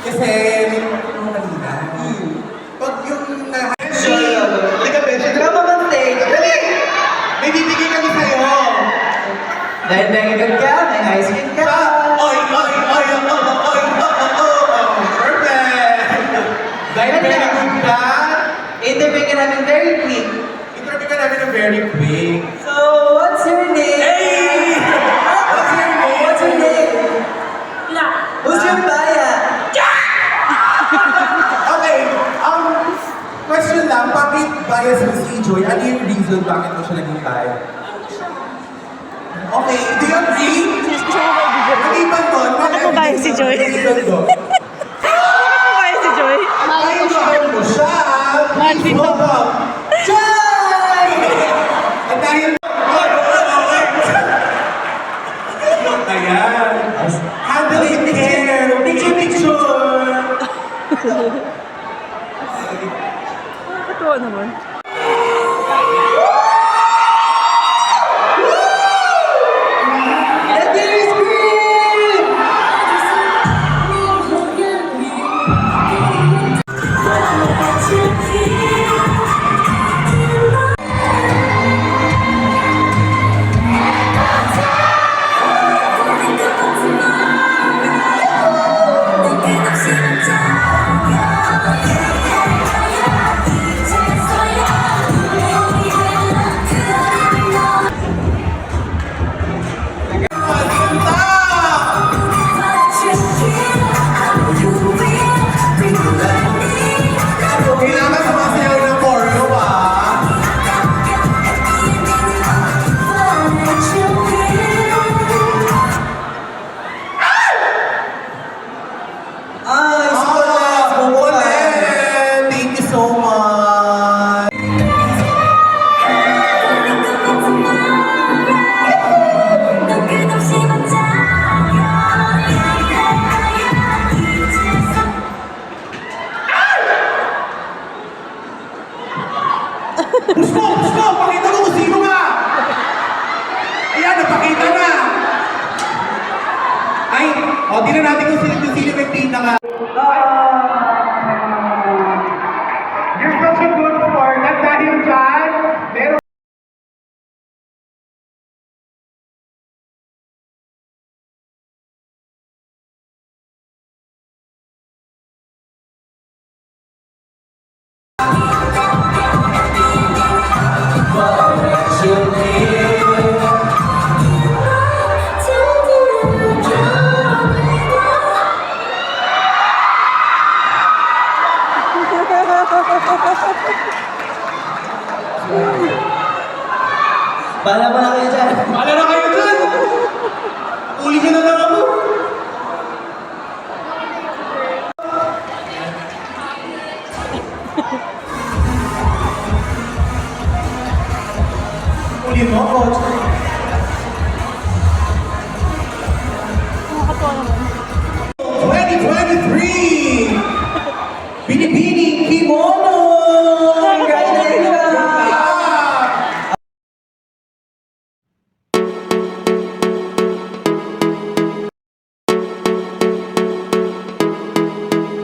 Kasi, may mga kanina. Pag yung Teka, Benji, drama man stage. Dali! may bibigay kami sa'yo. Dahil nangigad ka, may ice cream ka. Oy, oy, oy, perfect! Dahil Ano very yan? good ka, Interview ka namin very quick. interview ka namin ng very quick. So, what's your name? Hey! What's your name? What's your name? Who's your baya? Okay, question lang, bakit bias mo si Joy? Ano yung reason bakit mo siya naging bias? Okay, do you agree? Maliban doon, Bakit mo bias si Joy? Maliban doon. Kaya si Joy? Ay, mahal mo siya. Mahal din Hold ako. up. Joy! At dahil... Ayan. Handle it care. Picture, picture. Nakakatuwa naman. Let me scream! Kailangan sumasayaw ng porno, ah. Ay, Ulit! Thank you so much! Gusto! Gusto! Pakita mo kung sino ka! Ayan, napakita na! Ay, o, tingnan natin kung sino may pinaka. You're such a good sport. At dahil dyan, meron Bahala mo na kayo dyan. Bahala na kayo dyan! Uli nyo na lang ako! Uli mo, coach. Nakakatuwa naman. 2023! Binibining Kim